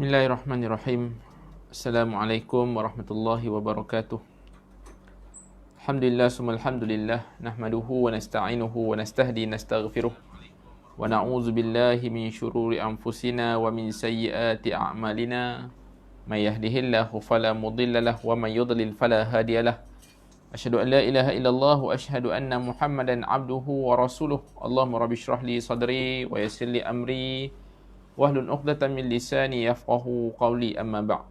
Bismillahirrahmanirrahim. Assalamualaikum warahmatullahi wabarakatuh. Alhamdulillah summa alhamdulillah. Nahmaduhu wa nasta'inuhu wa nastahdi nastaghfiruh. Wa na'udzu billahi min syururi anfusina wa min sayyiati a'malina. May yahdihillahu fala mudilla lahu wa may yudlil fala hadiyalah. Asyhadu an la ilaha illallah wa asyhadu anna Muhammadan abduhu wa rasuluh. Allahumma rabbi shrah li sadri wa yassir li amri wahlul 'uqdatam min lisani yafqahu qawli, amma ba'd.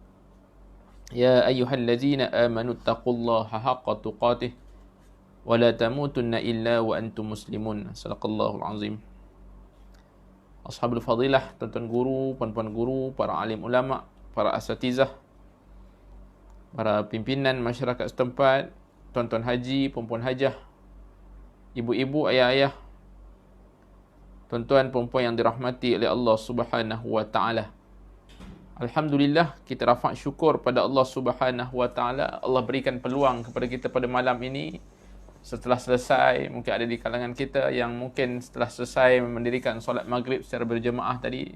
Ya ayyuhallazina amanu taqullaha haqqa tuqatih wa la tamutunna illa wa antum muslimun. Sadaqallahul azim. Ashabul fadilah, tuan-tuan guru, puan-puan guru, para alim ulama, para asatizah, para pimpinan masyarakat setempat, tuan-tuan haji, puan-puan hajah, ibu-ibu, ayah-ayah, tuan-tuan perempuan yang dirahmati oleh Allah Subhanahu wa taala. Alhamdulillah, kita rafa' syukur pada Allah Subhanahu wa taala. Allah berikan peluang kepada kita pada malam ini. Setelah selesai, mungkin ada di kalangan kita yang mungkin setelah selesai mendirikan solat maghrib secara berjemaah tadi,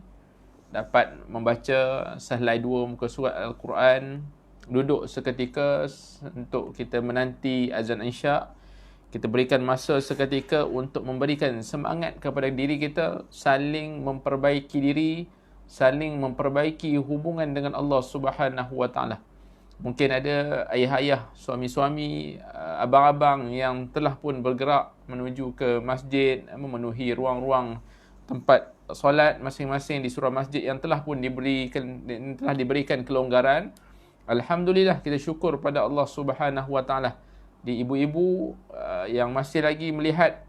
dapat membaca sehelai 2 muka surat Al-Quran, duduk seketika untuk kita menanti azan isyak. Kita berikan masa seketika untuk memberikan semangat kepada diri kita, saling memperbaiki diri, saling memperbaiki hubungan dengan Allah Subhanahu wa taala. Mungkin ada ayah-ayah, suami-suami, abang-abang yang telah pun bergerak menuju ke masjid, memenuhi ruang-ruang tempat solat masing-masing di surau masjid yang telah pun diberikan kelonggaran. Alhamdulillah, kita syukur pada Allah Subhanahu wa taala. Di ibu-ibu yang masih lagi melihat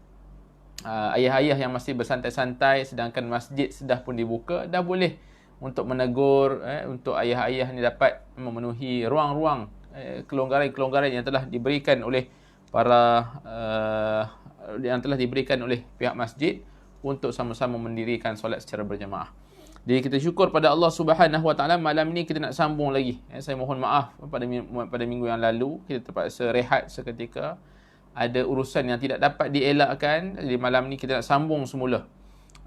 ayah-ayah yang masih bersantai-santai sedangkan masjid sudah pun dibuka, dah boleh untuk menegur, untuk ayah-ayah ni dapat memenuhi ruang-ruang kelonggaran-kelonggaran yang telah diberikan oleh pihak masjid untuk sama-sama mendirikan solat secara berjemaah. Jadi kita syukur pada Allah Subhanahu wa taala. Malam ni kita nak sambung lagi. Saya mohon maaf pada minggu yang lalu kita terpaksa rehat seketika. Ada urusan yang tidak dapat dielakkan. Jadi malam ni kita nak sambung semula.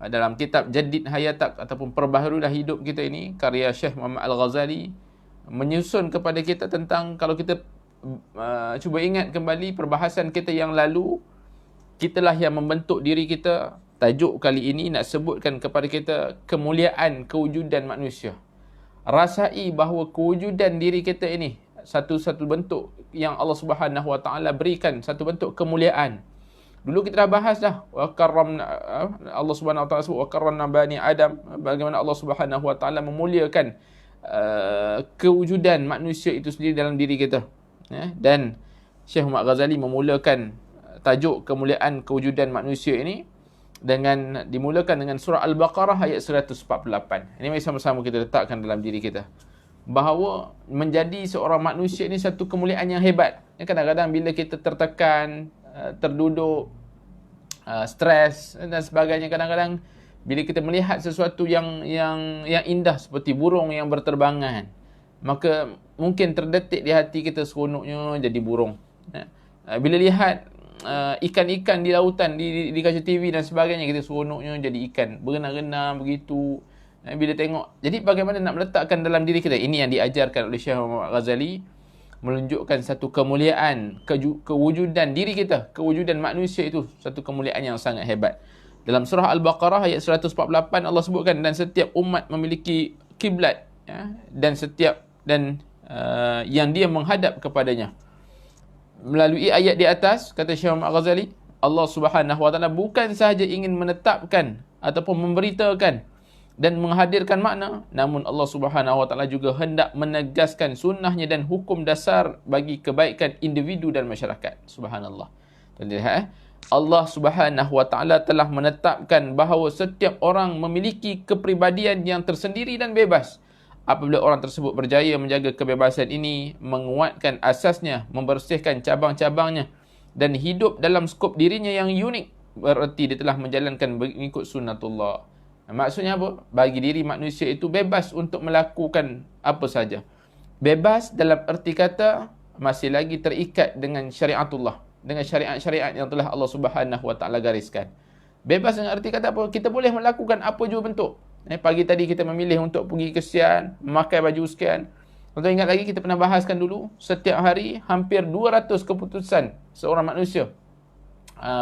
Dalam kitab Jadid Hayatak ataupun Perbaharulah Hidup kita ini, karya Syekh Muhammad Al-Ghazali, menyusun kepada kita tentang, kalau kita cuba ingat kembali perbahasan kita yang lalu, kitalah yang membentuk diri kita. Tajuk kali ini nak sebutkan kepada kita kemuliaan kewujudan manusia. Rasai bahawa kewujudan diri kita ini satu-satu bentuk yang Allah Subhanahu wa taala berikan, satu bentuk kemuliaan. Dulu kita dah bahas dah, wa karramna, Allah Subhanahu wa taala sebut wa karramna bani Adam, bagaimana Allah Subhanahu wa taala memuliakan kewujudan manusia itu sendiri dalam diri kita. Dan Syekh Muhammad Ghazali memulakan tajuk kemuliaan kewujudan manusia ini dimulakan dengan surah Al-Baqarah ayat 148. Ini mari sama-sama kita letakkan dalam diri kita, bahawa menjadi seorang manusia ini satu kemuliaan yang hebat. Kadang-kadang bila kita tertekan, terduduk, stres dan sebagainya, kadang-kadang bila kita melihat sesuatu yang indah seperti burung yang berterbangan, maka mungkin terdetik di hati kita seronoknya jadi burung. Bila lihat ikan-ikan di lautan, di kaca TV dan sebagainya, kita seronoknya jadi ikan, berenang-renang begitu. Bila tengok, jadi bagaimana nak meletakkan dalam diri kita, ini yang diajarkan oleh Syekh Muhammad Ghazali, menunjukkan satu kemuliaan kewujudan diri kita, kewujudan manusia itu satu kemuliaan yang sangat hebat. Dalam surah Al-Baqarah ayat 148 Allah sebutkan, dan setiap umat memiliki kiblat, dan yang dia menghadap kepadanya. Melalui ayat di atas, kata Syekh Muhammad Ghazali, Allah Subhanahu wa taala bukan sahaja ingin menetapkan ataupun memberitakan dan menghadirkan makna, namun Allah Subhanahu wa taala juga hendak menegaskan sunnahnya dan hukum dasar bagi kebaikan individu dan masyarakat. Subhanallah. Lihat, Allah Subhanahu wa taala telah menetapkan bahawa setiap orang memiliki kepribadian yang tersendiri dan bebas. Apabila orang tersebut berjaya menjaga kebebasan ini, menguatkan asasnya, membersihkan cabang-cabangnya dan hidup dalam skop dirinya yang unik, bererti dia telah menjalankan mengikut sunnatullah. Maksudnya apa? Bagi diri manusia itu bebas untuk melakukan apa saja. Bebas dalam erti kata masih lagi terikat dengan syariatullah, dengan syariat-syariat yang telah Allah Subhanahu wa taala gariskan. Bebas dengan erti kata apa? Kita boleh melakukan apa jua bentuk. Pagi tadi kita memilih untuk pergi ke sekian, memakai baju sekian. Tuan-tuan ingat lagi kita pernah bahaskan dulu, setiap hari hampir 200 keputusan seorang manusia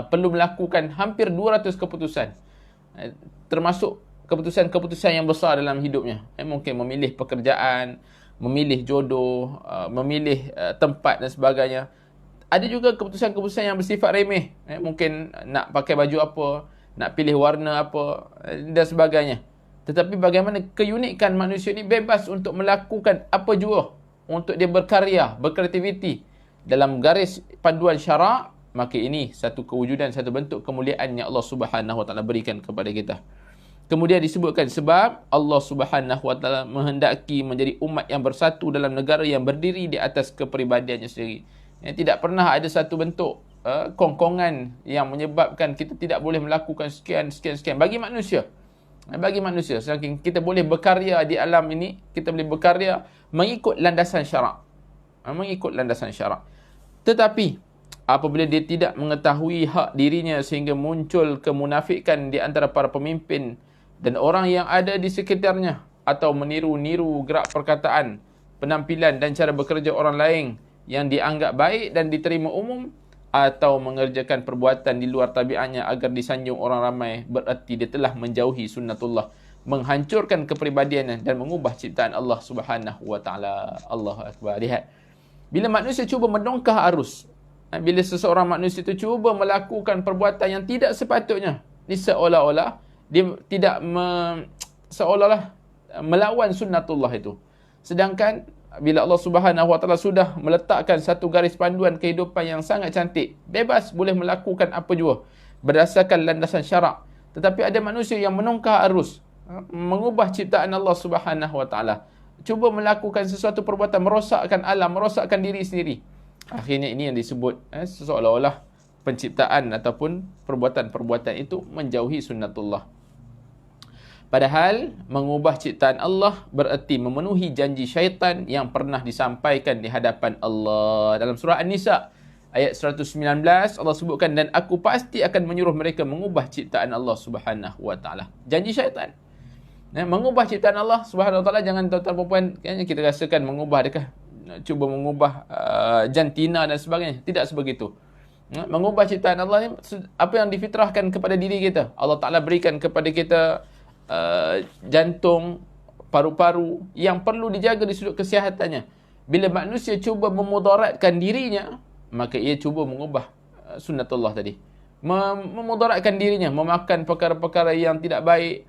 perlu melakukan hampir 200 keputusan. Termasuk keputusan-keputusan yang besar dalam hidupnya. Mungkin memilih pekerjaan, memilih jodoh, memilih tempat dan sebagainya. Ada juga keputusan-keputusan yang bersifat remeh. Mungkin nak pakai baju apa, nak pilih warna apa dan sebagainya. Tetapi bagaimana keunikan manusia ni bebas untuk melakukan apa jua untuk dia berkarya, berkreativiti dalam garis panduan syarak, maka ini satu kewujudan, satu bentuk kemuliaan yang Allah Subhanahu Wa Taala berikan kepada kita. Kemudian disebutkan sebab Allah Subhanahu Wa Taala menghendaki menjadi umat yang bersatu dalam negara yang berdiri di atas kepribadiannya sendiri. Tidak pernah ada satu bentuk kongkongan yang menyebabkan kita tidak boleh melakukan sekian. Bagi manusia, saking kita boleh berkarya di alam ini, kita boleh berkarya mengikut landasan syarak. Tetapi apabila dia tidak mengetahui hak dirinya sehingga muncul kemunafikan di antara para pemimpin dan orang yang ada di sekitarnya, atau meniru-niru gerak perkataan, penampilan dan cara bekerja orang lain yang dianggap baik dan diterima umum, atau mengerjakan perbuatan di luar tabiatnya agar disanjung orang ramai, bererti dia telah menjauhi sunnatullah, menghancurkan kepribadiannya dan mengubah ciptaan Allah Subhanahu Wa Taala. Allahu Akbar. Lihat, bila manusia cuba mendongkah arus, bila seseorang manusia itu cuba melakukan perbuatan yang tidak sepatutnya, ini seolah-olah dia tidak seolah-olah melawan sunnatullah itu. Sedangkan bila Allah Subhanahu Wa Taala sudah meletakkan satu garis panduan kehidupan yang sangat cantik, bebas boleh melakukan apa jua berdasarkan landasan syarak. Tetapi ada manusia yang menongkah arus, mengubah ciptaan Allah Subhanahu Wa Taala, cuba melakukan sesuatu perbuatan merosakkan alam, merosakkan diri sendiri. Akhirnya ini yang disebut seolah-olah penciptaan ataupun perbuatan-perbuatan itu menjauhi sunnatullah. Padahal mengubah ciptaan Allah bererti memenuhi janji syaitan yang pernah disampaikan di hadapan Allah. Dalam surah An-Nisa ayat 119 Allah sebutkan, dan aku pasti akan menyuruh mereka mengubah ciptaan Allah Subhanahu Wa Taala. Janji syaitan. Mengubah ciptaan Allah Subhanahu Wa Taala, jangan tuan-tuan perempuan kita rasakan mengubah adakah cuba mengubah jantina dan sebagainya. Tidak sebegitu. Mengubah ciptaan Allah ni apa yang difitrahkan kepada diri kita. Allah Taala berikan kepada kita jantung, paru-paru yang perlu dijaga di sudut kesihatannya. Bila manusia cuba memudaratkan dirinya, maka ia cuba mengubah sunnatullah tadi. Memudaratkan dirinya, memakan perkara-perkara yang tidak baik,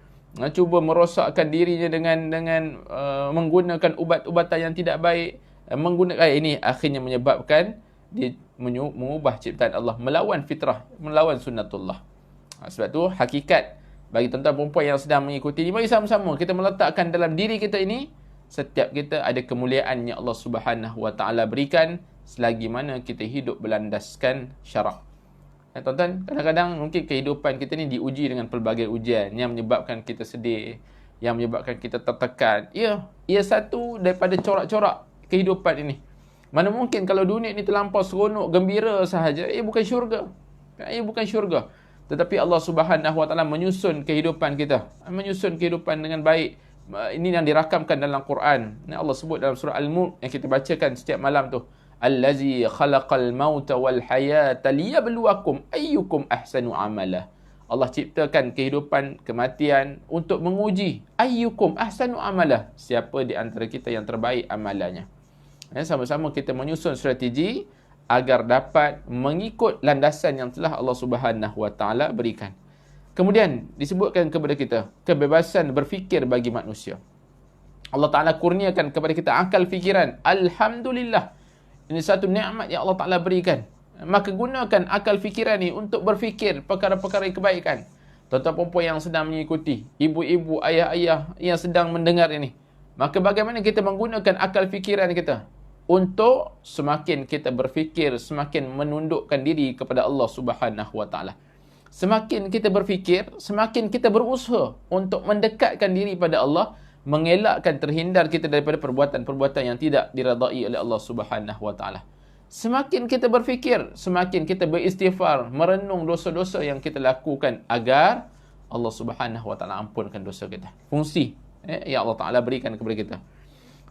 cuba merosakkan dirinya dengan menggunakan ubat-ubatan yang tidak baik, menggunakan ini akhirnya menyebabkan dia mengubah ciptaan Allah, melawan fitrah, melawan sunnatullah. Sebab tu hakikat bagi tuan-tuan perempuan yang sedang mengikuti ini, mari sama-sama kita meletakkan dalam diri kita ini, setiap kita ada kemuliaan yang Allah Subhanahu Wa Taala berikan selagi mana kita hidup berlandaskan syarak. Tuan-tuan, kadang-kadang mungkin kehidupan kita ni diuji dengan pelbagai ujian yang menyebabkan kita sedih, yang menyebabkan kita tertekan. Ia satu daripada corak-corak kehidupan ini. Mana mungkin kalau dunia ni terlampau seronok, gembira sahaja, bukan syurga. Ia bukan syurga. Tetapi Allah Subhanahu Wa Taala menyusun kehidupan kita, menyusun kehidupan dengan baik. Ini yang dirakamkan dalam Quran. Allah sebut dalam surah Al-Mulk yang kita bacakan setiap malam tu. Allazi khalaqal mauta wal hayata liyabluwakum ayyukum ahsanu amala. Allah ciptakan kehidupan, kematian untuk menguji ayyukum ahsanu amala, siapa di antara kita yang terbaik amalannya. Sama-sama kita menyusun strategi agar dapat mengikut landasan yang telah Allah Subhanahu Wa Taala berikan. Kemudian disebutkan kepada kita kebebasan berfikir bagi manusia. Allah Taala kurniakan kepada kita akal fikiran. Alhamdulillah. Ini satu nikmat yang Allah Taala berikan. Maka gunakan akal fikiran ni untuk berfikir perkara-perkara kebaikan. Tuan-tuan perempuan yang sedang mengikuti, ibu-ibu, ayah-ayah yang sedang mendengar ini, maka bagaimana kita menggunakan akal fikiran kita untuk semakin kita berfikir, semakin menundukkan diri kepada Allah Subhanahu Wa Taala. Semakin kita berfikir, semakin kita berusaha untuk mendekatkan diri pada Allah, mengelakkan terhindar kita daripada perbuatan-perbuatan yang tidak diredai oleh Allah Subhanahu Wa Taala. Semakin kita berfikir, semakin kita beristighfar, merenung dosa-dosa yang kita lakukan agar Allah Subhanahu wa taala ampunkan dosa kita. Fungsi yang Allah Taala berikan kepada kita.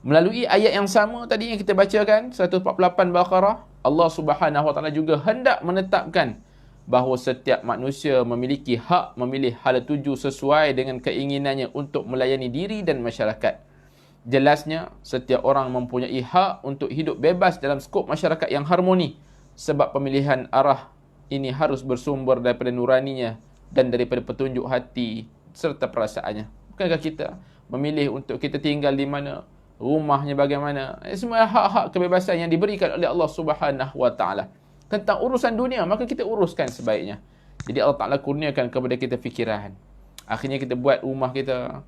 Melalui ayat yang sama tadi yang kita bacakan 148 Baqarah, Allah Subhanahu wa taala juga hendak menetapkan bahawa setiap manusia memiliki hak memilih hala tuju sesuai dengan keinginannya untuk melayani diri dan masyarakat. Jelasnya, setiap orang mempunyai hak untuk hidup bebas dalam skop masyarakat yang harmoni, sebab pemilihan arah ini harus bersumber daripada nuraninya dan daripada petunjuk hati serta perasaannya. Bukankah kita memilih untuk kita tinggal di mana, rumahnya bagaimana, semua hak-hak kebebasan yang diberikan oleh Allah Subhanahu wa taala. Tentang urusan dunia, maka kita uruskan sebaiknya. Jadi Allah Ta'ala kurniakan kepada kita fikiran. Akhirnya kita buat rumah kita,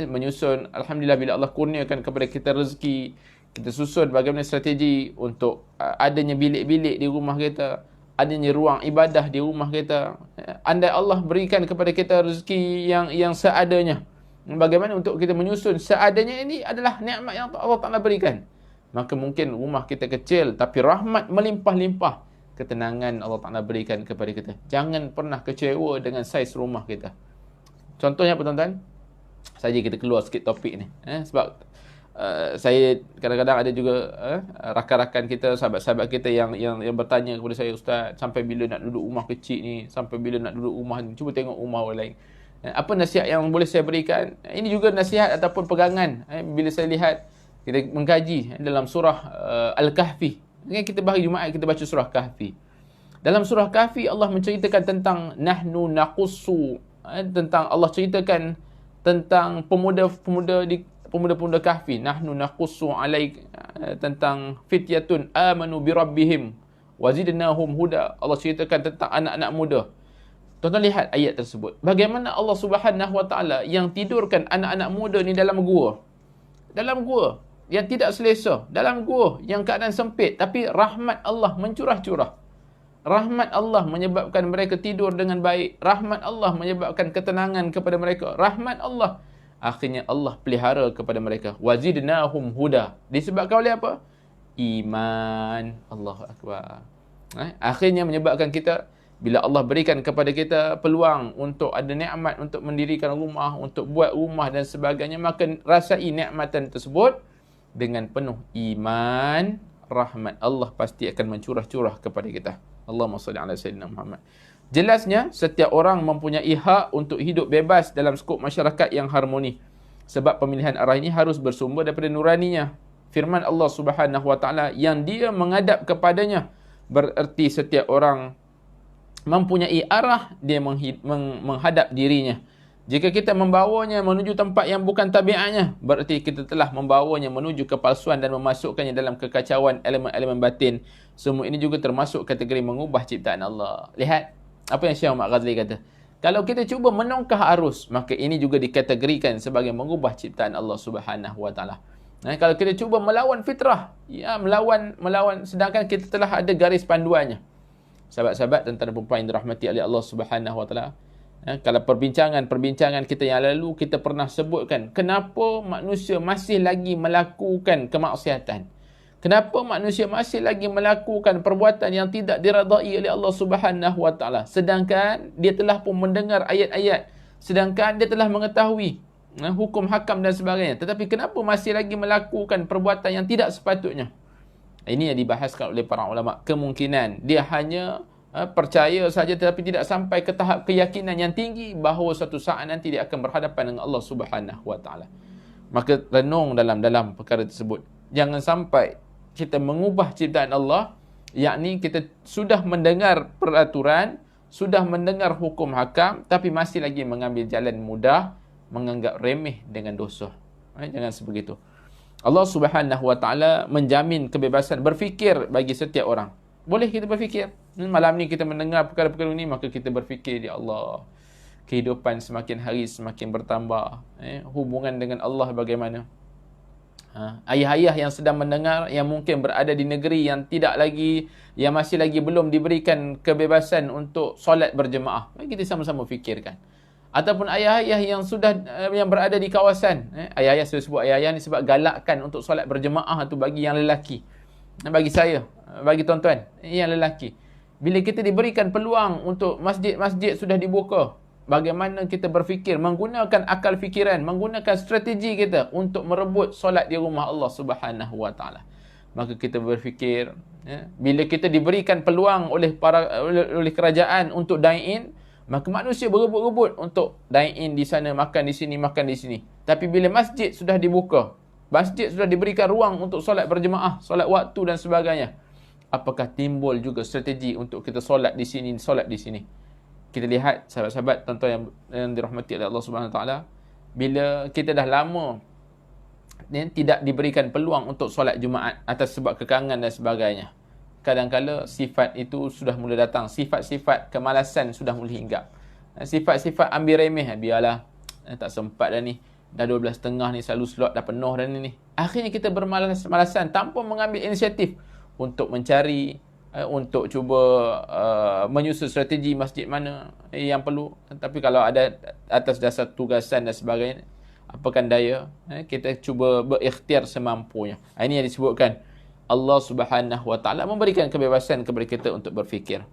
menyusun. Alhamdulillah bila Allah kurniakan kepada kita rezeki, kita susun bagaimana strategi untuk adanya bilik-bilik di rumah kita, adanya ruang ibadah di rumah kita. Andai Allah berikan kepada kita rezeki yang seadanya, bagaimana untuk kita menyusun seadanya, ini adalah nikmat yang Allah Ta'ala berikan. Maka mungkin rumah kita kecil, tapi rahmat melimpah-limpah. Ketenangan Allah Ta'ala berikan kepada kita. Jangan pernah kecewa dengan saiz rumah kita. Contohnya apa tuan-tuan? Saja kita keluar sikit topik ni. Sebab saya kadang-kadang ada juga rakan-rakan kita, sahabat-sahabat kita yang bertanya kepada saya, Ustaz, sampai bila nak duduk rumah kecil ni? Sampai bila nak duduk rumah ni? Cuba tengok rumah orang lain. Apa nasihat yang boleh saya berikan? Ini juga nasihat ataupun pegangan. Bila saya lihat, kita mengkaji dalam surah Al-Kahfi. Kita bahari Jumaat kita baca surah Kahfi. Dalam surah Kahfi Allah menceritakan tentang nahnu naqussu, tentang Allah ceritakan tentang pemuda-pemuda Kahfi. Nahnu naqussu alaik, tentang fityatun amanu bi rabbihim wazidnahum huda. Allah ceritakan tentang anak-anak muda. Tuan-tuan lihat ayat tersebut. Bagaimana Allah Subhanahu wa taala yang tidurkan anak-anak muda ni dalam gua. Dalam gua yang tidak selesa, dalam gua yang keadaan sempit, tapi rahmat Allah mencurah-curah. Rahmat Allah menyebabkan mereka tidur dengan baik. Rahmat Allah menyebabkan ketenangan kepada mereka. Rahmat Allah, akhirnya Allah pelihara kepada mereka. Wazidnahum huda. Disebabkan oleh apa? Iman. Allahu Akbar. Akhirnya menyebabkan kita, bila Allah berikan kepada kita peluang untuk ada nikmat, untuk mendirikan rumah, untuk buat rumah dan sebagainya, maka rasai nikmatan tersebut dengan penuh iman. Rahmat Allah pasti akan mencurah-curah kepada kita. Allahumma salli ala sayyidina Muhammad. Jelasnya, setiap orang mempunyai hak untuk hidup bebas dalam skop masyarakat yang harmoni, sebab pemilihan arah ini harus bersumber daripada nuraninya. Firman Allah Subhanahu wa taala, yang dia menghadap kepadanya, bererti setiap orang mempunyai arah dia menghadap dirinya. Jika kita membawanya menuju tempat yang bukan tabiatnya, berarti kita telah membawanya menuju kepalsuan dan memasukkannya dalam kekacauan elemen-elemen batin. Semua ini juga termasuk kategori mengubah ciptaan Allah. Lihat apa yang Syekh Muhammad Ghazali kata. Kalau kita cuba menongkah arus, maka ini juga dikategorikan sebagai mengubah ciptaan Allah Subhanahu wa taala. Kalau kita cuba melawan fitrah, ya melawan sedangkan kita telah ada garis panduannya. Sahabat-sahabat tentang perempuan yang dirahmati oleh Allah Subhanahu wa taala, kalau perbincangan kita yang lalu, kita pernah sebutkan kenapa manusia masih lagi melakukan kemaksiatan. Kenapa manusia masih lagi melakukan perbuatan yang tidak diredai oleh Allah Subhanahu wa taala, sedangkan dia telah pun mendengar ayat-ayat, sedangkan dia telah mengetahui hukum hakam dan sebagainya, tetapi kenapa masih lagi melakukan perbuatan yang tidak sepatutnya? Ini yang dibahaskan oleh para ulama. Kemungkinan dia hanya percaya saja tetapi tidak sampai ke tahap keyakinan yang tinggi bahawa suatu saat nanti dia akan berhadapan dengan Allah Subhanahu wa taala. Maka renung dalam perkara tersebut. Jangan sampai kita mengubah ciptaan Allah, yakni kita sudah mendengar peraturan, sudah mendengar hukum hakam, tapi masih lagi mengambil jalan mudah, menganggap remeh dengan dosa. Jangan sebegitu. Allah Subhanahu wa taala menjamin kebebasan berfikir bagi setiap orang. Boleh kita berfikir. Malam ni kita mendengar perkara-perkara ini, maka kita berfikir, ya Allah, kehidupan semakin hari semakin bertambah. Hubungan dengan Allah bagaimana? Ayah-ayah yang sedang mendengar, yang mungkin berada di negeri yang masih lagi belum diberikan kebebasan untuk solat berjemaah. Mari kita sama-sama fikirkan. Ataupun ayah-ayah yang berada di kawasan. Ayah-ayah, saya sebut ayah-ayah ni sebab galakkan untuk solat berjemaah itu bagi yang lelaki. Bagi saya, bagi tuan-tuan yang lelaki, bila kita diberikan peluang untuk masjid-masjid sudah dibuka, bagaimana kita berfikir, menggunakan akal fikiran, menggunakan strategi kita untuk merebut solat di rumah Allah Subhanahu wa taala. Maka kita berfikir, bila kita diberikan peluang oleh kerajaan untuk dine in, maka manusia berebut-rebut untuk dine in di sana, makan di sini, makan di sini. Tapi bila masjid sudah dibuka, masjid sudah diberikan ruang untuk solat berjemaah, solat waktu dan sebagainya, apakah timbul juga strategi untuk kita solat di sini, solat di sini? Kita lihat sahabat-sahabat tuan-tuan yang dirahmati oleh Allah Subhanahu Wa Taala, bila kita dah lama tidak diberikan peluang untuk solat Jumaat atas sebab kekangan dan sebagainya, kadang-kala sifat itu sudah mula datang, sifat-sifat kemalasan sudah mula hinggap, sifat-sifat ambil remeh, biarlah, tak sempat dah ni, dah 12.30 ni, selalu slot dah penuh dah ni. Akhirnya kita bermalas-malasan tanpa mengambil inisiatif untuk mencari, untuk cuba menyusun strategi masjid mana yang perlu. Tapi kalau ada atas dasar tugasan dan sebagainya, apakan daya, kita cuba berikhtiar semampunya. Ini yang disebutkan Allah Subhanahu Wa Taala memberikan kebebasan kepada kita untuk berfikir.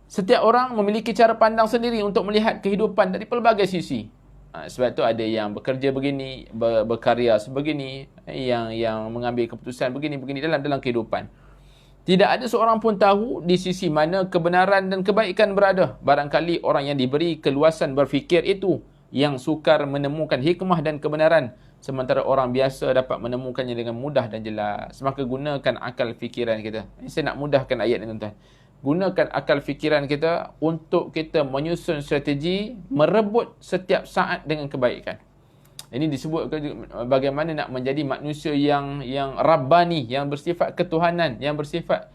Setiap orang memiliki cara pandang sendiri untuk melihat kehidupan dari pelbagai sisi. Sebab tu ada yang bekerja begini, berkarya sebegini, yang mengambil keputusan begini dalam kehidupan. Tidak ada seorang pun tahu di sisi mana kebenaran dan kebaikan berada. Barangkali orang yang diberi keluasan berfikir itu yang sukar menemukan hikmah dan kebenaran, sementara orang biasa dapat menemukannya dengan mudah dan jelas. Maka gunakan akal fikiran kita. Saya nak mudahkan ayat ini, tuan-tuan. Gunakan akal fikiran kita untuk kita menyusun strategi merebut setiap saat dengan kebaikan. Ini disebut bagaimana nak menjadi manusia yang rabbani, yang bersifat ketuhanan, yang bersifat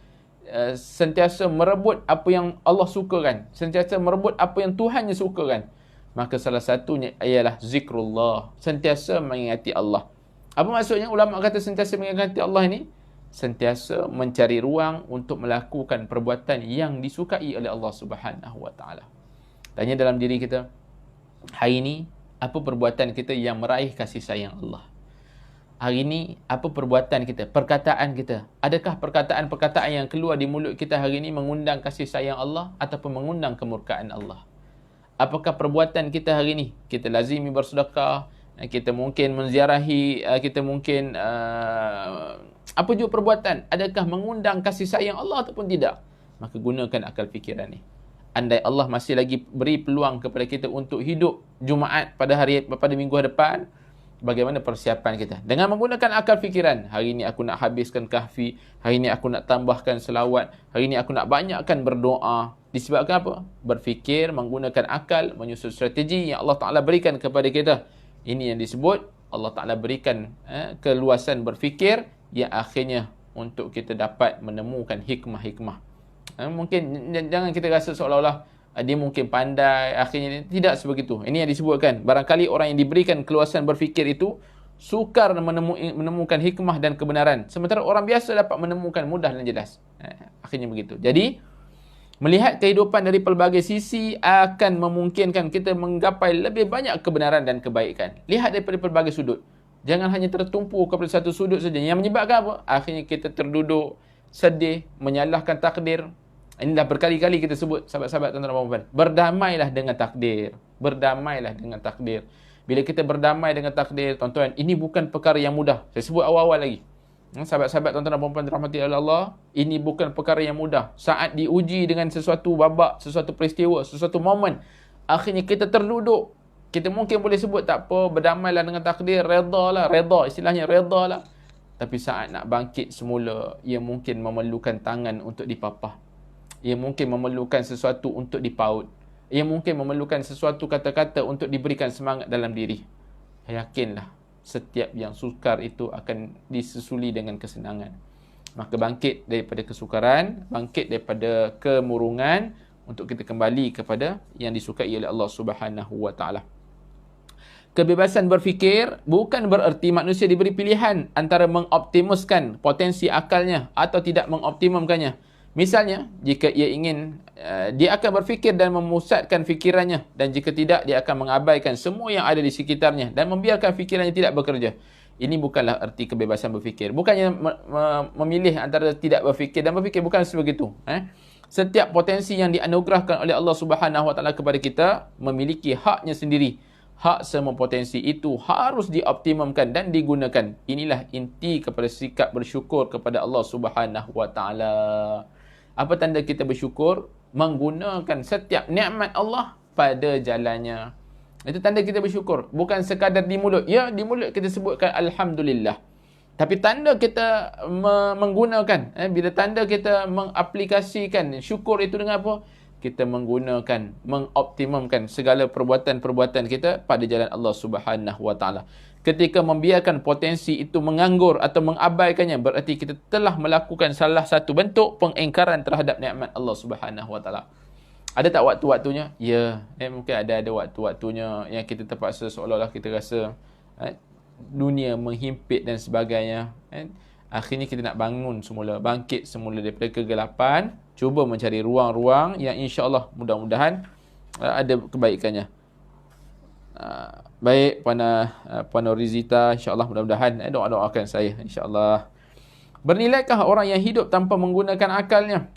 sentiasa merebut apa yang Allah sukakan, sentiasa merebut apa yang Tuhannya sukakan. Maka salah satunya ialah zikrullah, sentiasa mengingati Allah. Apa maksudnya ulama kata sentiasa mengingati Allah ini? Sentiasa mencari ruang untuk melakukan perbuatan yang disukai oleh Allah Subhanahu Wa Taala. Tanya dalam diri kita, hari ini apa perbuatan kita yang meraih kasih sayang Allah? Hari ini apa perbuatan kita, perkataan kita? Adakah perkataan-perkataan yang keluar di mulut kita hari ini mengundang kasih sayang Allah ataupun mengundang kemurkaan Allah? Apakah perbuatan kita hari ini? Kita lazimi bersedekah, kita mungkin menziarahi, kita mungkin apa juga perbuatan, adakah mengundang kasih sayang Allah ataupun tidak? Maka gunakan akal fikiran ni. Andai Allah masih lagi beri peluang kepada kita untuk hidup Jumaat pada minggu depan, bagaimana persiapan kita? Dengan menggunakan akal fikiran. Hari ini aku nak habiskan kahfi, hari ini aku nak tambahkan selawat, hari ini aku nak banyakkan berdoa. Disebabkan apa? Berfikir, menggunakan akal, menyusun strategi yang Allah Ta'ala berikan kepada kita. Ini yang disebut Allah Ta'ala berikan keluasan berfikir yang akhirnya untuk kita dapat menemukan hikmah-hikmah. Mungkin jangan kita rasa seolah-olah dia mungkin pandai, akhirnya tidak sebegitu. Ini yang disebutkan, barangkali orang yang diberikan keluasan berfikir itu sukar menemukan hikmah dan kebenaran, sementara orang biasa dapat menemukan mudah dan jelas. Akhirnya begitu. Jadi melihat kehidupan dari pelbagai sisi akan memungkinkan kita menggapai lebih banyak kebenaran dan kebaikan. Lihat daripada pelbagai sudut. Jangan hanya tertumpu kepada satu sudut saja. Yang menyebabkan apa? Akhirnya kita terduduk, sedih, menyalahkan takdir. Inilah berkali-kali kita sebut, sahabat-sahabat, tuan-tuan dan puan-puan. Berdamailah dengan takdir. Berdamailah dengan takdir. Bila kita berdamai dengan takdir, tuan-tuan, ini bukan perkara yang mudah. Saya sebut awal-awal lagi. Sahabat-sahabat, tuan-tuan dan puan-puan dirahmati oleh Allah, ini bukan perkara yang mudah. Saat diuji dengan sesuatu babak, sesuatu peristiwa, sesuatu momen, akhirnya kita terduduk. Kita mungkin boleh sebut tak apa, berdamailah dengan takdir, redha, istilahnya redha lah. Tapi saat nak bangkit semula, ia mungkin memerlukan tangan untuk dipapah. Ia mungkin memerlukan sesuatu untuk dipaut. Ia mungkin memerlukan sesuatu kata-kata untuk diberikan semangat dalam diri. Yakinlah, setiap yang sukar itu akan disusuli dengan kesenangan. Maka bangkit daripada kesukaran, bangkit daripada kemurungan untuk kita kembali kepada yang disukai oleh Allah Subhanahu Wa Taala. Kebebasan berfikir bukan bererti manusia diberi pilihan antara mengoptimuskan potensi akalnya atau tidak mengoptimumkannya. Misalnya, jika ia ingin, dia akan berfikir dan memusatkan fikirannya, dan jika tidak, dia akan mengabaikan semua yang ada di sekitarnya dan membiarkan fikirannya tidak bekerja. Ini bukanlah erti kebebasan berfikir. Bukannya memilih antara tidak berfikir dan berfikir, bukan sebegitu. Setiap potensi yang dianugerahkan oleh Allah Subhanahu Wa Taala kepada kita memiliki haknya sendiri. Hak semua potensi itu harus dioptimumkan dan digunakan. Inilah inti kepada sikap bersyukur kepada Allah Subhanahu Wa Taala. Apa tanda kita bersyukur? Menggunakan setiap nikmat Allah pada jalannya. Itu tanda kita bersyukur. Bukan sekadar di mulut. Ya, di mulut kita sebutkan Alhamdulillah. Tapi tanda kita menggunakan, bila tanda kita mengaplikasikan syukur itu dengan apa? Kita menggunakan, mengoptimumkan segala perbuatan-perbuatan kita pada jalan Allah Subhanahu Wa Taala. Ketika membiarkan potensi itu menganggur atau mengabaikannya, berarti kita telah melakukan salah satu bentuk pengingkaran terhadap nikmat Allah Subhanahu Wa Taala. Ada tak waktu-waktunya? Ya, mungkin ada waktu-waktunya yang kita terpaksa seolah-olah kita rasa dunia menghimpit dan sebagainya. Akhirnya kita nak bangun semula, bangkit semula daripada kegelapan, cuba mencari ruang-ruang yang insya-Allah mudah-mudahan ada kebaikannya. Baik Puan Rizita, insya-Allah mudah-mudahan doakan saya insya-Allah. Bernilaikah orang yang hidup tanpa menggunakan akalnya?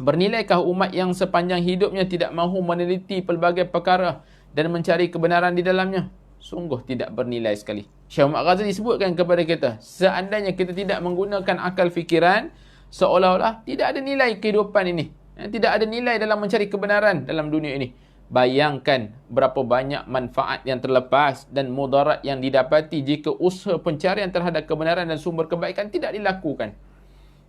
Bernilaikah umat yang sepanjang hidupnya tidak mahu meneliti pelbagai perkara dan mencari kebenaran di dalamnya? Sungguh tidak bernilai sekali. Syekh Muhammad Ghazali sebutkan kepada kita, seandainya kita tidak menggunakan akal fikiran, seolah-olah tidak ada nilai kehidupan ini. Tidak ada nilai dalam mencari kebenaran dalam dunia ini. Bayangkan berapa banyak manfaat yang terlepas dan mudarat yang didapati jika usaha pencarian terhadap kebenaran dan sumber kebaikan tidak dilakukan.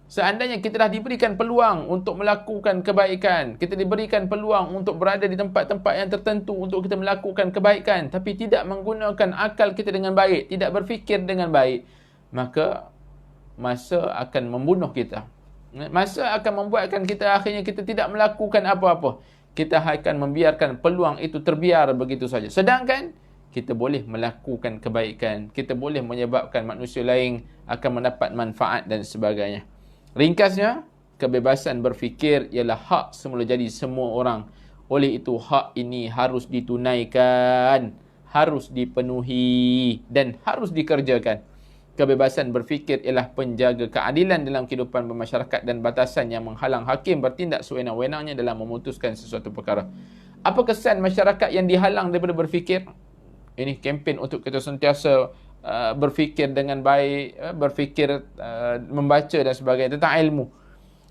Seandainya kita dah diberikan peluang untuk melakukan kebaikan, kita diberikan peluang untuk berada di tempat-tempat yang tertentu untuk kita melakukan kebaikan, tapi tidak menggunakan akal kita dengan baik, tidak berfikir dengan baik, maka masa akan membunuh kita. Masa akan membuatkan kita akhirnya kita tidak melakukan apa-apa. Kita akan membiarkan peluang itu terbiar begitu saja. Sedangkan kita boleh melakukan kebaikan, kita boleh menyebabkan manusia lain akan mendapat manfaat dan sebagainya. Ringkasnya, kebebasan berfikir ialah hak semula jadi semua orang. Oleh itu, hak ini harus ditunaikan, harus dipenuhi dan harus dikerjakan. Kebebasan berfikir ialah penjaga keadilan dalam kehidupan bermasyarakat dan batasan yang menghalang hakim bertindak sewenang-wenangnya dalam memutuskan sesuatu perkara. Apa kesan masyarakat yang dihalang daripada berfikir? Ini kempen untuk kita sentiasa berfikir dengan baik, berfikir, membaca dan sebagainya tentang ilmu.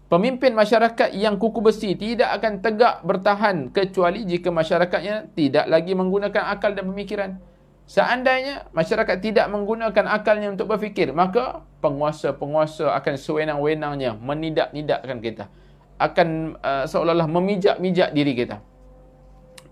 Pemimpin masyarakat yang kuku besi tidak akan tegak bertahan kecuali jika masyarakatnya tidak lagi menggunakan akal dan pemikiran. Seandainya masyarakat tidak menggunakan akalnya untuk berfikir, maka penguasa-penguasa akan sewenang-wenangnya menidak-nidakkan kita, akan seolah-olah memijak-mijak diri kita.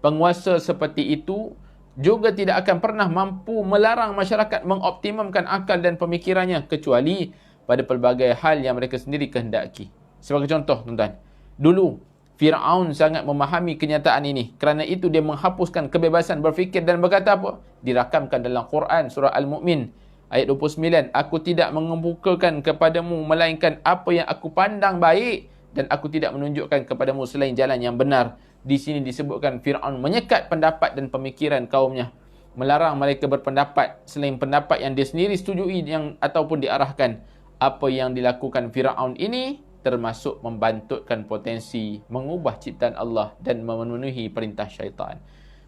Penguasa seperti itu juga tidak akan pernah mampu melarang masyarakat mengoptimumkan akal dan pemikirannya kecuali pada pelbagai hal yang mereka sendiri kehendaki. Sebagai contoh, tuan-tuan, dulu Fir'aun sangat memahami kenyataan ini. Kerana itu dia menghapuskan kebebasan berfikir dan berkata apa? Dirakamkan dalam Quran surah Al-Mu'min ayat 29. Aku tidak mengemukakan kepadamu melainkan apa yang aku pandang baik dan aku tidak menunjukkan kepadamu selain jalan yang benar. Di sini disebutkan Fir'aun menyekat pendapat dan pemikiran kaumnya, melarang mereka berpendapat selain pendapat yang dia sendiri setujui ataupun diarahkan. Apa yang dilakukan Fir'aun ini termasuk membantutkan potensi mengubah ciptaan Allah dan memenuhi perintah syaitan.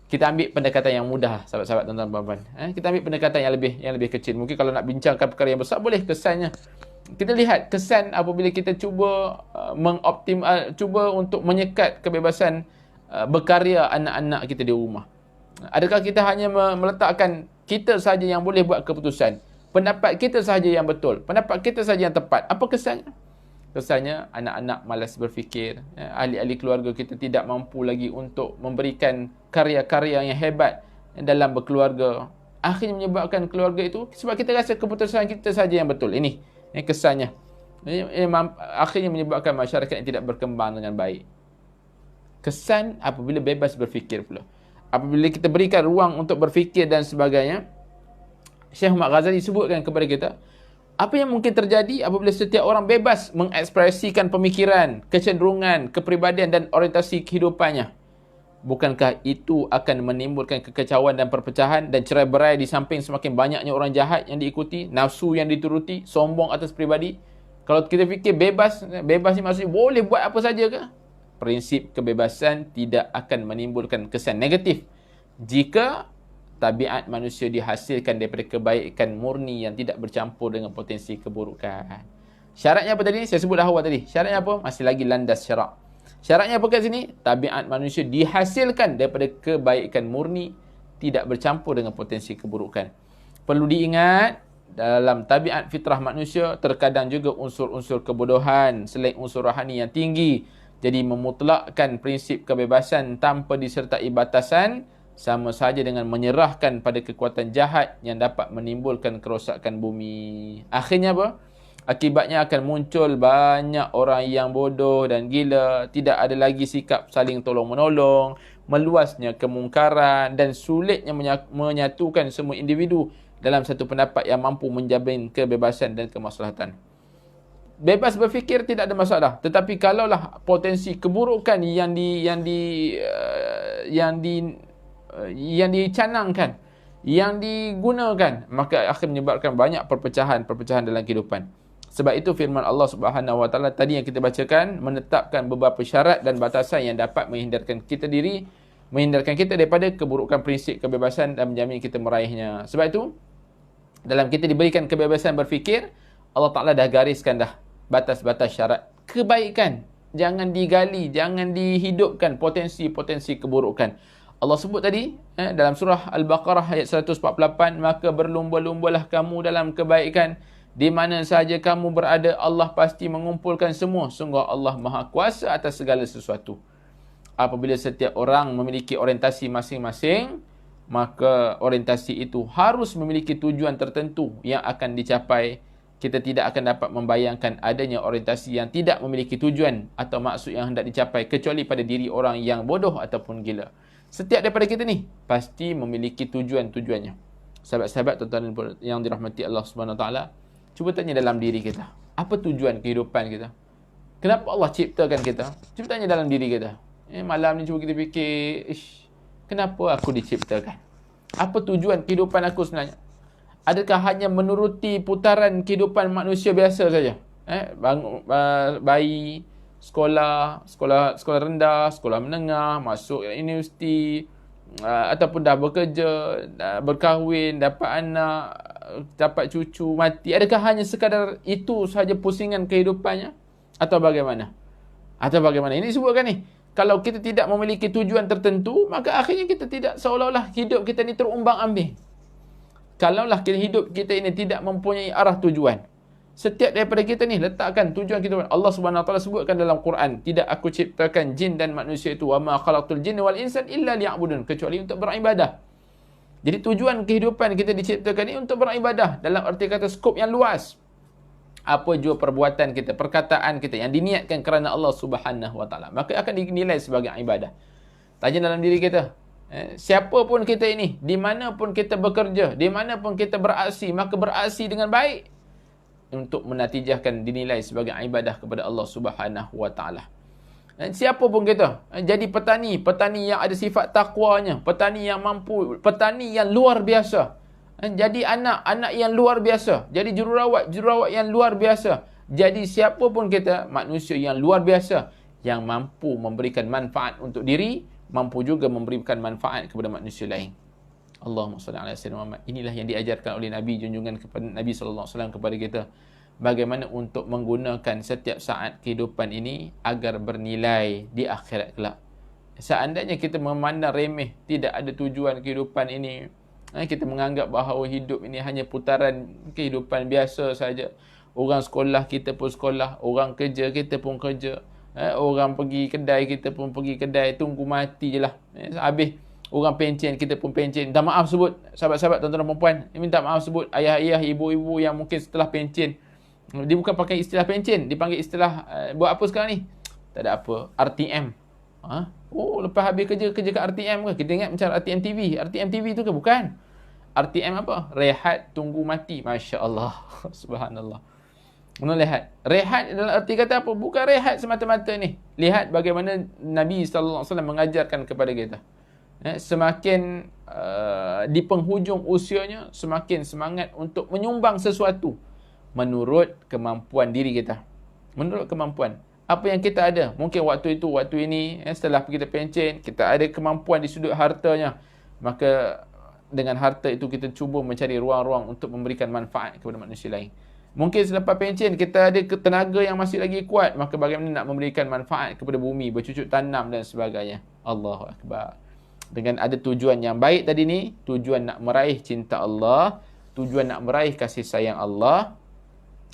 Kita ambil pendekatan yang mudah, sahabat-sahabat, tuan-tuan, puan-puan. Kita ambil pendekatan yang lebih kecil. Mungkin kalau nak bincangkan perkara yang besar, boleh kesannya. Kita lihat kesan apabila kita cuba cuba untuk menyekat kebebasan berkarya anak-anak kita di rumah. Adakah kita hanya meletakkan kita sahaja yang boleh buat keputusan? Pendapat kita sahaja yang betul. Pendapat kita sahaja yang tepat. Apa kesannya? Kesannya anak-anak malas berfikir. Ahli-ahli keluarga kita tidak mampu lagi untuk memberikan karya-karya yang hebat dalam berkeluarga. Akhirnya menyebabkan keluarga itu, sebab kita rasa keputusan kita sahaja yang betul. Ini kesannya. Akhirnya menyebabkan masyarakat yang tidak berkembang dengan baik. Kesan apabila bebas berfikir pula. Apabila kita berikan ruang untuk berfikir dan sebagainya, Syekh Muhammad Ghazali sebutkan kepada kita, apa yang mungkin terjadi apabila setiap orang bebas mengekspresikan pemikiran, kecenderungan, kepribadian dan orientasi kehidupannya. Bukankah itu akan menimbulkan kekacauan dan perpecahan dan cerai-berai di samping semakin banyaknya orang jahat yang diikuti, nafsu yang dituruti, sombong atas pribadi? Kalau kita fikir bebas ni maksudnya boleh buat apa saja ke? Prinsip kebebasan tidak akan menimbulkan kesan negatif jika tabiat manusia dihasilkan daripada kebaikan murni yang tidak bercampur dengan potensi keburukan. Syaratnya apa tadi? Saya sebut dah awal tadi. Syaratnya apa? Masih lagi landas syarak. Syaratnya apa kat sini? Tabiat manusia dihasilkan daripada kebaikan murni tidak bercampur dengan potensi keburukan. Perlu diingat, dalam tabiat fitrah manusia terkadang juga unsur-unsur kebodohan selain unsur rohani yang tinggi. Jadi memutlakkan prinsip kebebasan tanpa disertai batasan sama saja dengan menyerahkan pada kekuatan jahat yang dapat menimbulkan kerosakan bumi. Akhirnya apa? Akibatnya akan muncul banyak orang yang bodoh dan gila, tidak ada lagi sikap saling tolong-menolong, meluasnya kemungkaran dan sulitnya menyatukan semua individu dalam satu pendapat yang mampu menjamin kebebasan dan kemaslahatan. Bebas berfikir tidak ada masalah, tetapi kalaulah potensi keburukan yang dicanangkan, yang digunakan, maka akan menyebabkan banyak perpecahan dalam kehidupan. Sebab itu firman Allah Subhanahu Wa Taala tadi yang kita bacakan menetapkan beberapa syarat dan batasan yang dapat menghindarkan kita daripada keburukan prinsip kebebasan dan menjamin kita meraihnya. Sebab itu dalam kita diberikan kebebasan berfikir, Allah Taala dah gariskan dah batas-batas syarat kebaikan. Jangan digali, jangan dihidupkan potensi-potensi keburukan. Allah sebut tadi dalam surah Al-Baqarah ayat 148, maka berlumba-lumbalah kamu dalam kebaikan. Di mana sahaja kamu berada, Allah pasti mengumpulkan semua. Sungguh Allah Maha Kuasa atas segala sesuatu. Apabila setiap orang memiliki orientasi masing-masing, maka orientasi itu harus memiliki tujuan tertentu yang akan dicapai. Kita tidak akan dapat membayangkan adanya orientasi yang tidak memiliki tujuan atau maksud yang hendak dicapai kecuali pada diri orang yang bodoh ataupun gila. Setiap daripada kita ni pasti memiliki tujuan-tujuannya. Sahabat-sahabat tuan-tuan yang dirahmati Allah Subhanahu Wa Taala, cuba tanya dalam diri kita, apa tujuan kehidupan kita? Kenapa Allah ciptakan kita? Cuba tanya dalam diri kita. Malam ni cuba kita fikir, kenapa aku diciptakan? Apa tujuan kehidupan aku sebenarnya? Adakah hanya menuruti putaran kehidupan manusia biasa saja? Bayi, sekolah rendah, sekolah menengah, masuk universiti, ataupun dah bekerja, berkahwin, dapat anak, dapat cucu, mati. Adakah hanya sekadar itu sahaja pusingan kehidupannya? Atau bagaimana? Ini disebutkan ni. Kalau kita tidak memiliki tujuan tertentu, maka akhirnya kita tidak, seolah-olah hidup kita ni terumbang-ambing. Kalaulah hidup kita ini tidak mempunyai arah tujuan, setiap daripada kita ni letakkan tujuan kita. Allah Subhanahu Wa Taala sebutkan dalam Quran, tidak aku ciptakan jin dan manusia itu, wa ma khalaqtul jinna wal insan illa liya'budun, kecuali untuk beribadah. Jadi tujuan kehidupan kita diciptakan ni untuk beribadah dalam arti kata skop yang luas. Apa jua perbuatan kita, perkataan kita yang diniatkan kerana Allah Subhanahu Wa Taala, maka akan dinilai sebagai ibadah. Tanya dalam diri kita, siapa pun kita ini, di mana pun kita bekerja, di mana pun kita beraksi, maka beraksi dengan baik untuk menatijahkan dinilai sebagai ibadah kepada Allah Subhanahu Wa Taala. Siapa pun kita, jadi petani yang ada sifat takwanya, petani yang mampu, petani yang luar biasa, jadi anak yang luar biasa, jadi jururawat yang luar biasa, jadi siapa pun kita, manusia yang luar biasa yang mampu memberikan manfaat untuk diri, mampu juga memberikan manfaat kepada manusia lain. Allahumma salli ala sayyidina Muhammad. Inilah yang diajarkan oleh Nabi, junjungan kepada Nabi sallallahu alaihi wasallam kepada kita, bagaimana untuk menggunakan setiap saat kehidupan ini agar bernilai di akhirat kelak. Seandainya kita memandang remeh, tidak ada tujuan kehidupan ini, kita menganggap bahawa hidup ini hanya putaran kehidupan biasa saja. Orang sekolah, kita pun sekolah. Orang kerja, kita pun kerja. Orang pergi kedai, kita pun pergi kedai. Tunggu mati je lah. Habis orang pencen, kita pun pencen. Minta maaf sebut, sahabat-sahabat, tuan-tuan dan perempuan, minta maaf sebut ayah-ayah, ibu-ibu yang mungkin setelah pencen. Dia bukan pakai istilah pencen, dipanggil istilah buat apa sekarang ni? Tak ada apa, RTM. Oh, lepas habis kerja kat RTM ke? Kita ingat macam RTM TV. RTM TV tu ke? Bukan. RTM apa? Rehat tunggu mati. Masya Allah. Subhanallah. Mana lihat? Rehat dalam arti kata apa? Bukan rehat semata-mata ni. Lihat bagaimana Nabi SAW mengajarkan kepada kita. Semakin di penghujung usianya, semakin semangat untuk menyumbang sesuatu menurut kemampuan diri kita. Menurut kemampuan. Apa yang kita ada. Mungkin waktu itu, waktu ini, setelah kita pencen, kita ada kemampuan di sudut hartanya. Maka dengan harta itu kita cuba mencari ruang-ruang untuk memberikan manfaat kepada manusia lain. Mungkin selepas pencen kita ada tenaga yang masih lagi kuat. Maka bagaimana nak memberikan manfaat kepada bumi, bercucuk tanam dan sebagainya. Allahu Akbar. Dengan ada tujuan yang baik tadi ni, tujuan nak meraih cinta Allah, tujuan nak meraih kasih sayang Allah,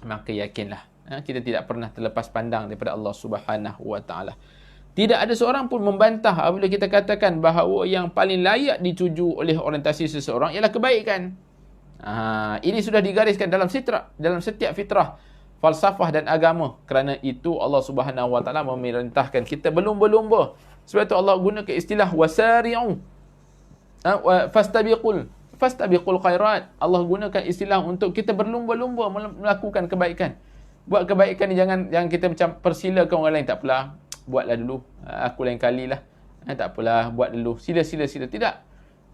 maka yakinlah kita tidak pernah terlepas pandang daripada Allah Subhanahu wa taala. Tidak ada seorang pun membantah apabila kita katakan bahawa yang paling layak dituju oleh orientasi seseorang ialah kebaikan. Ini sudah digariskan dalam setiap fitrah, falsafah dan agama. Kerana itu Allah Subhanahu wa taala memerintahkan kita berlumba-lumba. Sebab itu Allah gunakan istilah wasari'u, fastabiqul khairat. Allah gunakan istilah untuk kita berlumba-lumba melakukan kebaikan. Buat kebaikan ni jangan kita macam persilakan orang lain. Tak apalah, buatlah dulu, aku lain kali lah, tak apalah, buat dulu, sila. Tidak.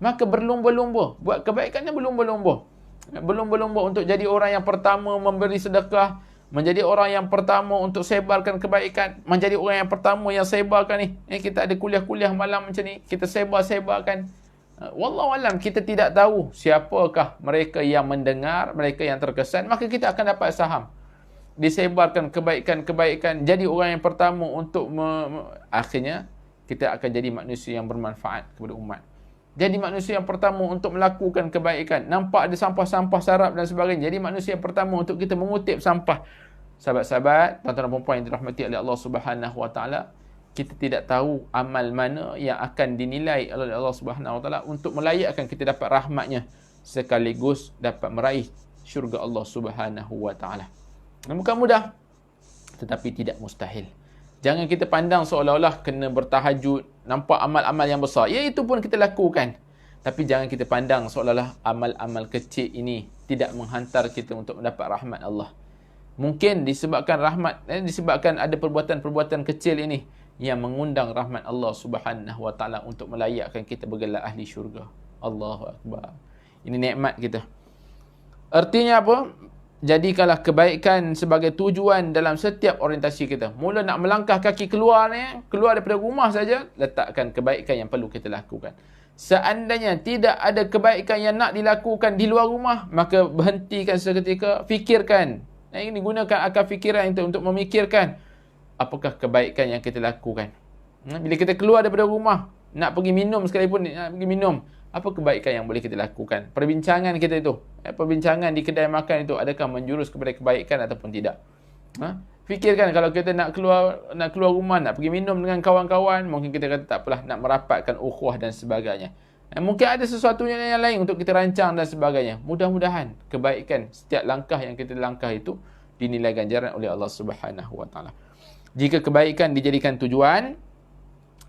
Maka berlumba-lumba. Buat kebaikan ni berlumba-lumba. Berlumba-lumba untuk jadi orang yang pertama memberi sedekah, menjadi orang yang pertama untuk sebarkan kebaikan, menjadi orang yang pertama yang sebarkan ni. Kita ada kuliah-kuliah malam macam ni, kita sebarkan. Wallahu alam, kita tidak tahu siapakah mereka yang mendengar, mereka yang terkesan, maka kita akan dapat saham. Disebarkan kebaikan, jadi orang yang pertama untuk akhirnya kita akan jadi manusia yang bermanfaat kepada umat. Jadi manusia yang pertama untuk melakukan kebaikan. Nampak ada sampah-sampah sarap dan sebagainya, jadi manusia yang pertama untuk kita mengutip sampah. Sahabat-sahabat, tuan-tuan dan puan-puan yang dirahmati oleh Allah Subhanahu wa taala, kita tidak tahu amal mana yang akan dinilai oleh Allah Subhanahu wa taala untuk melayakkan kita dapat rahmatnya sekaligus dapat meraih syurga Allah Subhanahu wa taala. Bukan mudah, tetapi tidak mustahil. Jangan kita pandang seolah-olah kena bertahajud, nampak amal-amal yang besar. Ya, itu pun kita lakukan. Tapi jangan kita pandang seolah-olah amal-amal kecil ini tidak menghantar kita untuk mendapat rahmat Allah. Mungkin disebabkan disebabkan ada perbuatan-perbuatan kecil ini yang mengundang rahmat Allah Subhanahu wa taala untuk melayakkan kita bergelar ahli syurga. Allahu Akbar. Ini nikmat kita. Artinya apa? Jadikanlah kebaikan sebagai tujuan dalam setiap orientasi kita. Mula nak melangkah kaki keluar daripada rumah saja, letakkan kebaikan yang perlu kita lakukan. Seandainya tidak ada kebaikan yang nak dilakukan di luar rumah, maka berhentikan seketika, fikirkan. Ini gunakan akal fikiran untuk memikirkan apakah kebaikan yang kita lakukan. Bila kita keluar daripada rumah, nak pergi minum sekalipun, apa kebaikan yang boleh kita lakukan? Perbincangan kita itu, perbincangan di kedai makan itu, adakah menjurus kepada kebaikan ataupun tidak? Fikirkan kalau kita nak keluar rumah, nak pergi minum dengan kawan-kawan, mungkin kita kata tak apalah, nak merapatkan ukhuwah dan sebagainya. Mungkin ada sesuatu yang lain untuk kita rancang dan sebagainya. Mudah-mudahan kebaikan setiap langkah yang kita langkah itu dinilai ganjaran oleh Allah Subhanahu wa taala. Jika kebaikan dijadikan tujuan,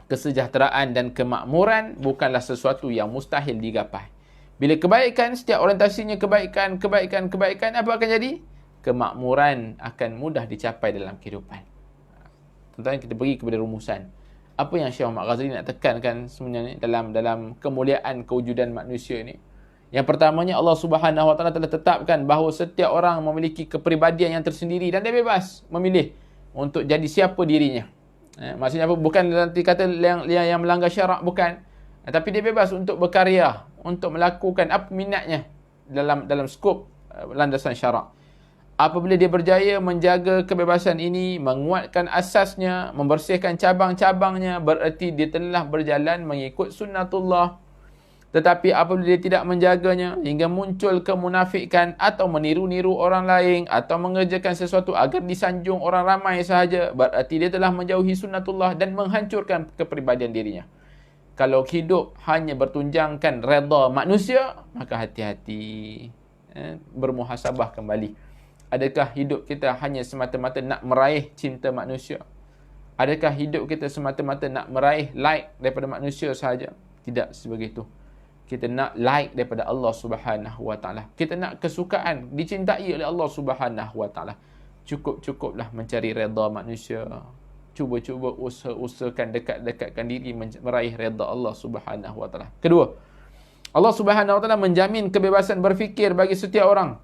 kesejahteraan dan kemakmuran bukanlah sesuatu yang mustahil digapai. Bila kebaikan, setiap orientasinya kebaikan, apa akan jadi? Kemakmuran akan mudah dicapai dalam kehidupan. Tentang kita pergi kepada rumusan. Apa yang Syekh Muhammad Ghazali nak tekankan sebenarnya dalam kemuliaan kewujudan manusia ini? Yang pertamanya, Allah Subhanahu wa taala telah tetapkan bahawa setiap orang memiliki kepribadian yang tersendiri dan dia bebas memilih untuk jadi siapa dirinya. Maksudnya apa? Bukan nanti kata yang melanggar syarak, bukan. Tapi dia bebas untuk berkarya, untuk melakukan apa minatnya dalam skop landasan syarak. Apabila dia berjaya menjaga kebebasan ini, menguatkan asasnya, membersihkan cabang-cabangnya, bererti dia telah berjalan mengikut sunnatullah. Tetapi apabila dia tidak menjaganya hingga muncul kemunafikan atau meniru-niru orang lain atau mengerjakan sesuatu agar disanjung orang ramai sahaja, berarti dia telah menjauhi sunnatullah dan menghancurkan kepribadian dirinya. Kalau hidup hanya bertunjangkan redha manusia, maka hati-hati, bermuhasabah kembali. Adakah hidup kita hanya semata-mata nak meraih cinta manusia? Adakah hidup kita semata-mata nak meraih like daripada manusia sahaja? Tidak sebegitu. Kita nak like daripada Allah Subhanahu wa taala. Kita nak kesukaan, dicintai oleh Allah Subhanahu wa taala. Cukup-cukuplah mencari redha manusia. Cuba-cuba usahakan dekat-dekatkan diri meraih redha Allah Subhanahu wa taala. Kedua, Allah Subhanahu wa taala menjamin kebebasan berfikir bagi setiap orang.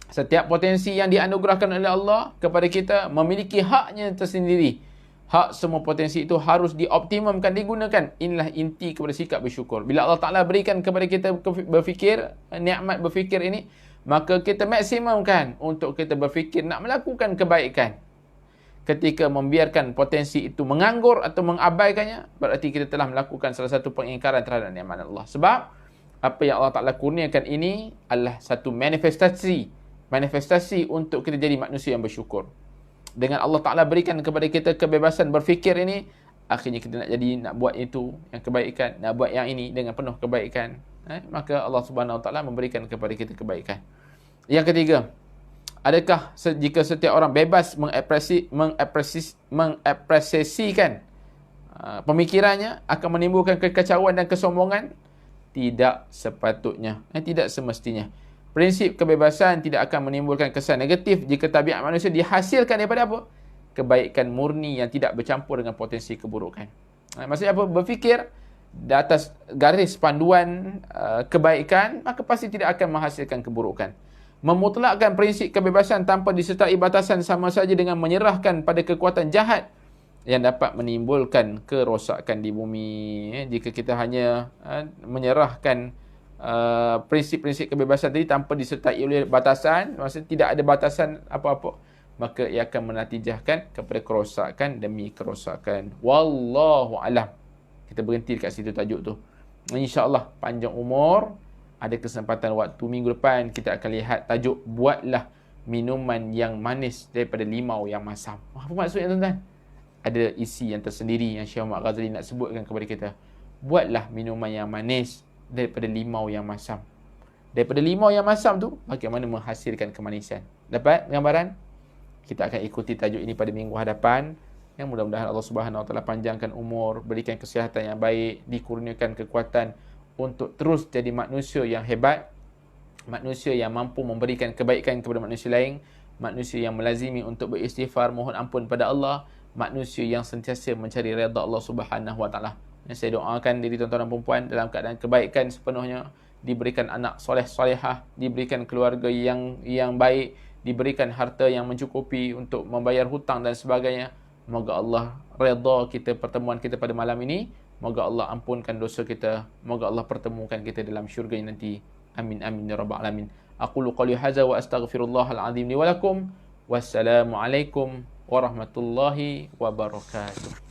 Setiap potensi yang dianugerahkan oleh Allah kepada kita memiliki haknya tersendiri. Hak semua potensi itu harus dioptimumkan, digunakan. Inilah inti kepada sikap bersyukur. Bila Allah Ta'ala berikan kepada kita berfikir, nikmat berfikir ini, maka kita maksimumkan untuk kita berfikir nak melakukan kebaikan. Ketika membiarkan potensi itu menganggur atau mengabaikannya, berarti kita telah melakukan salah satu pengingkaran terhadap nikmat Allah. Sebab apa yang Allah Ta'ala kurniakan ini adalah satu manifestasi untuk kita jadi manusia yang bersyukur. Dengan Allah Ta'ala berikan kepada kita kebebasan berfikir ini, akhirnya kita nak buat itu yang kebaikan, nak buat yang ini dengan penuh kebaikan. Maka Allah Subhanahu Wa Ta'ala memberikan kepada kita kebaikan. Yang ketiga, adakah jika setiap orang bebas mengapresiasikan pemikirannya akan menimbulkan kekacauan dan kesombongan? Tidak sepatutnya, tidak semestinya. Prinsip kebebasan tidak akan menimbulkan kesan negatif jika tabiat manusia dihasilkan daripada apa? Kebaikan murni yang tidak bercampur dengan potensi keburukan. Maksudnya apa? Berfikir di atas garis panduan kebaikan, maka pasti tidak akan menghasilkan keburukan. Memutlakkan prinsip kebebasan tanpa disertai batasan sama saja dengan menyerahkan pada kekuatan jahat yang dapat menimbulkan kerosakan di bumi. Jika kita hanya menyerahkan prinsip-prinsip kebebasan tadi tanpa disertai oleh batasan, maksudnya tidak ada batasan apa-apa, maka ia akan menatijahkan kepada kerosakan demi kerosakan. Wallahu alam. Kita berhenti dekat situ tajuk tu. InsyaAllah panjang umur, ada kesempatan waktu minggu depan kita akan lihat tajuk buatlah minuman yang manis daripada limau yang masam. Apa maksudnya tuan-tuan? Ada isi yang tersendiri yang Syekh Muhammad Ghazali nak sebutkan kepada kita. Buatlah minuman yang manis daripada limau yang masam. Daripada limau yang masam tu, bagaimana menghasilkan kemanisan. Dapat gambaran? Kita akan ikuti tajuk ini pada minggu hadapan. Yang mudah-mudahan Allah Subhanahu Wa Taala panjangkan umur, berikan kesihatan yang baik, dikurniakan kekuatan untuk terus jadi manusia yang hebat, manusia yang mampu memberikan kebaikan kepada manusia lain, manusia yang melazimi untuk beristighfar, mohon ampun pada Allah, manusia yang sentiasa mencari redha Allah Subhanahu Wa Taala. Saya doakan diri tuan-tuan dan perempuan dalam keadaan kebaikan sepenuhnya, diberikan anak soleh-solehah, diberikan keluarga yang baik, diberikan harta yang mencukupi untuk membayar hutang dan sebagainya. Moga Allah redha kita, pertemuan kita pada malam ini. Moga Allah ampunkan dosa kita. Moga Allah pertemukan kita dalam syurga nanti. Amin amin ya rabbal alamin. Aqulu qali hadza wa astaghfirullahal azim li wa lakum. Wassalamualaikum warahmatullahi wabarakatuh.